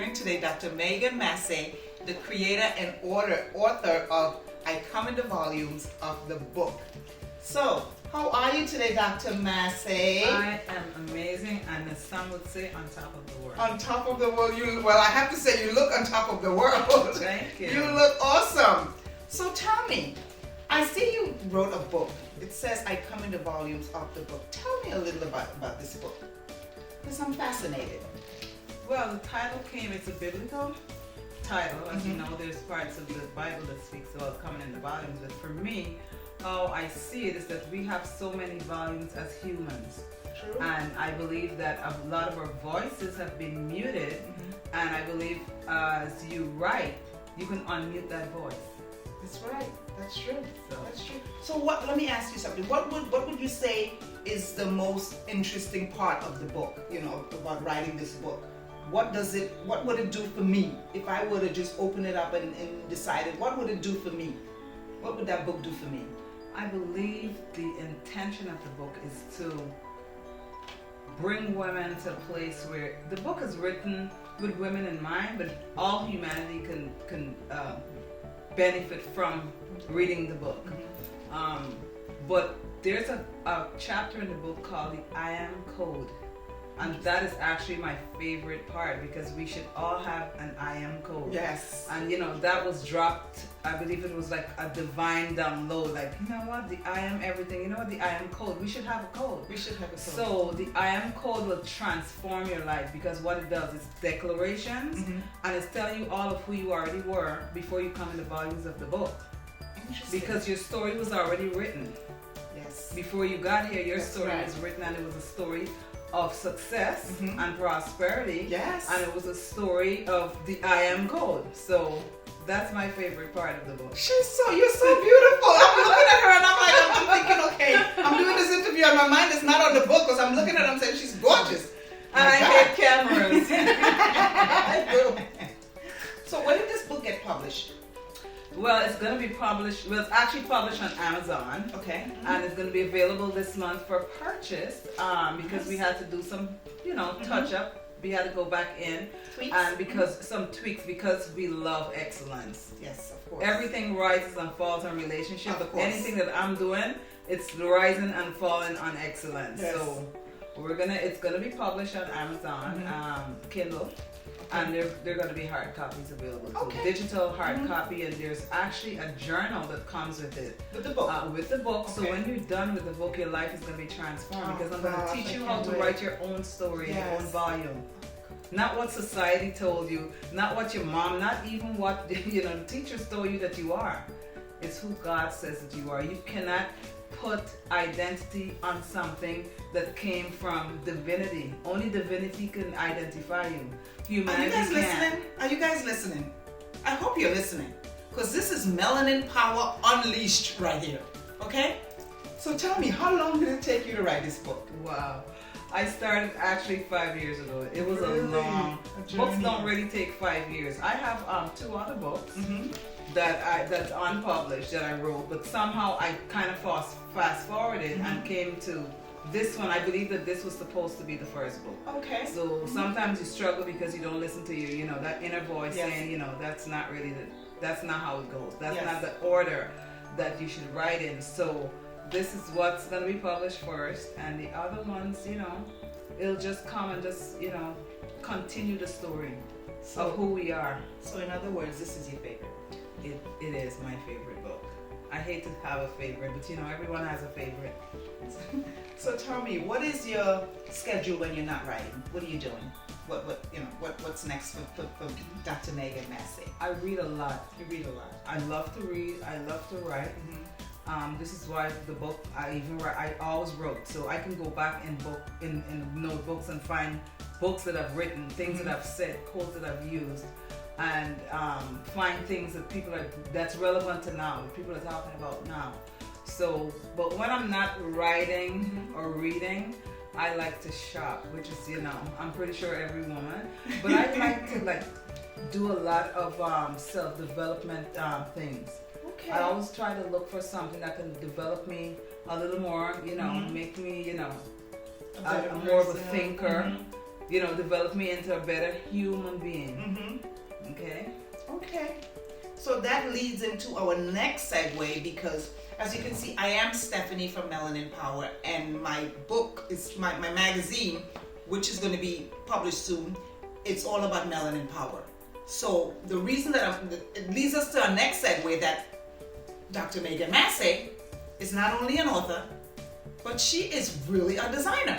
interviewing today Dr. Megan Massay, the creator and author of I Come in the Volumes of the book. So, how are you today, Dr. Massay? I am amazing, and as some would say, on top of the world. On top of the world. Well, I have to say, you look on top of the world. Thank you. You look awesome. So tell me, I see you wrote a book. It says I Come in the Volumes of the book. Tell me a little about this book, because I'm fascinated. Well, the title came, it's a biblical title. As you know, there's parts of the Bible that speaks about coming in the volumes, but for me, how I see it is that we have so many volumes as humans. True. And I believe that a lot of our voices have been muted, and I believe as you write, you can unmute that voice. That's right. That's true. So. That's true. So what? Let me ask you something. What would you say is the most interesting part of the book? You know, about writing this book. What would it do for me if I were to just open it up and decided what would it do for me? What would that book do for me? I believe the intention of the book is to bring women to a place where the book is written with women in mind, but all humanity can benefit from reading the book. But there's a chapter in the book called the I Am Code. And that is actually my favorite part, because we should all have an I am code. Yes. And that was dropped, I believe it was like a divine download. Like, you know what, the I am everything. You know what, the I am code. We should have a code. We should have a code. So the I am code will transform your life, because what it does is declarations, and it's telling you all of who you already were before you come in the volumes of the book. Interesting. Because your story was already written. Yes. Before you got here, your That's story right. was written, and it was a story of success and prosperity. Yes. And it was a story of the I am code. So that's my favorite part of the book. You're so beautiful. I'm looking at her and I'm like, I'm thinking, okay, I'm doing this interview and my mind is not on the book, because I'm looking at her and I'm saying she's gorgeous. And I hate cameras. I do. So when did this book get published? Well, it's going to be published, it's actually published on Amazon. Okay. And it's going to be available this month for purchase, because we had to do some, touch up. We had to go back in. Tweaks? And because some tweaks, because we love excellence. Yes, of course. Everything rises and falls on relationship, Of but course. anything that I'm doing, it's rising and falling on excellence. Yes. So it's gonna be published on Amazon, Kindle, and they're gonna be hard copies available. So Okay. digital hard copy, and there's actually a journal that comes with it. With the book. With the book. So Okay. when you're done with the book, your life is gonna be transformed, Oh, because I'm gonna gosh, teach I you how can't to wait. write your own story, your own Yes. volume. Not what society told you, not what your mom, not even what the teachers told you that you are. It's who God says that you are. You cannot put identity on something that came from divinity. Only divinity can identify you. Humanity Are you guys can't. listening? Are you guys listening? I hope you're listening, because this is Melanin Power Unleashed right here. Okay? So tell me, how long did it take you to write this book? Wow. I started actually 5 years ago. It was Really? a long. A Books journey. don't really take 5 years. I have 2 other books that's unpublished that I wrote, but somehow I kind of fast forwarded and came to this one. I believe that this was supposed to be the first book. Okay. So sometimes you struggle because you don't listen to your, that inner voice Yes. saying, that's not really that's not how it goes. That's Yes. not the order that you should write in. So this is what's going to be published first, and the other ones, it'll just come and just, continue the story of who we are. So in other words, this is your favorite. It is my favorite book. I hate to have a favorite, but everyone has a favorite. So tell me, what is your schedule when you're not writing? What are you doing? What's next for Dr. Megan Massay? I read a lot. You read a lot. I love to read. I love to write. This is why the book I always wrote, so I can go back in notebooks and find books that I've written, things that I've said, quotes that I've used, and find things that that's relevant to now, that people are talking about now. So, but when I'm not writing or reading, I like to shop, which is I'm pretty sure every woman, but I like to do a lot of self-development things. Okay. I always try to look for something that can develop me a little more, make me, I'm more of a thinker. develop me into a better human being. Mm-hmm. Okay. Okay. So that leads into our next segue, because as you can see, I am Stephanie from Melanin Power, and my book is my magazine, which is going to be published soon. It's all about Melanin Power. So the reason that it leads us to our next segue, that Dr. Megan Massay is not only an author, but she is really a designer.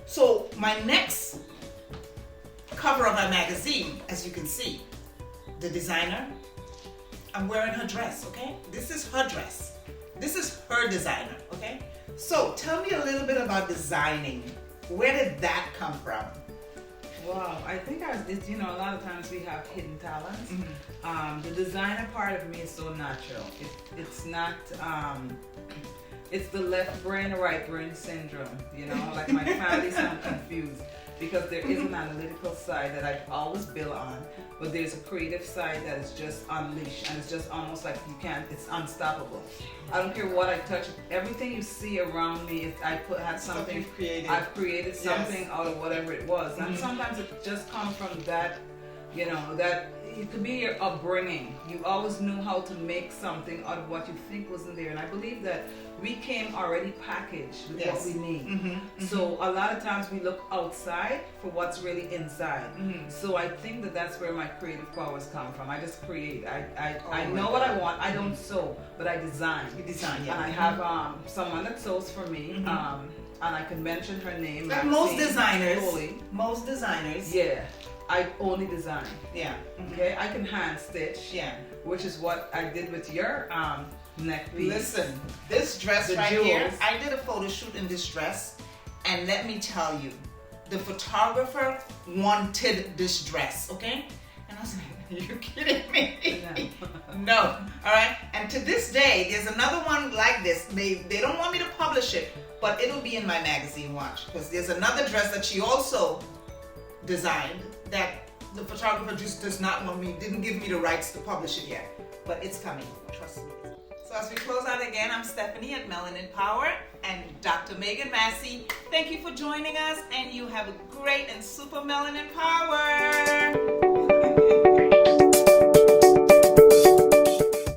So my next cover of my magazine, as you can see, the designer, I'm wearing her dress, okay? This is her dress. This is her designer, okay? So tell me a little bit about designing. Where did that come from? Wow, I think it's, a lot of times we have hidden talents. Mm-hmm. The designer part of me is so natural. It's not, it's the left brain, right brain syndrome, like my family sound confused because there is an analytical side that I've always built on, but there's a creative side that is just unleashed, and it's just almost like it's unstoppable. I don't care what I touch. Everything you see around me, had something created. I've created something Yes. out of whatever it was. And Mm-hmm. sometimes it just comes from that, that it could be your upbringing. You always knew how to make something out of what you think wasn't there. And I believe that we came already packaged with Yes. what we need. Mm-hmm. Mm-hmm. So a lot of times we look outside for what's really inside. Mm-hmm. So I think that's where my creative powers come from. I just create. I Oh know my what I God. want. I don't sew, but I design. You design, yeah. And I have someone that sews for me. Mhm. And I can mention her name. Like Maxine most Foley. designers. Yeah, I only design. Yeah. Mhm. Okay, I can hand stitch. Yeah. Which is what I did with your neck piece. Listen, this dress The right jewels. here, I did a photo shoot in this dress, and let me tell you, the photographer wanted this dress, okay? And I was like, are you kidding me? No. All right. And to this day, there's another one like this. They don't want me to publish it, but it'll be in my magazine, watch, because there's another dress that she also designed that the photographer just didn't give me the rights to publish it yet, but it's coming, trust me. So as we close out again, I'm Stephanie at Melanin Power, and Dr. Megan Massay. Thank you for joining us, and you have a great and super melanin power.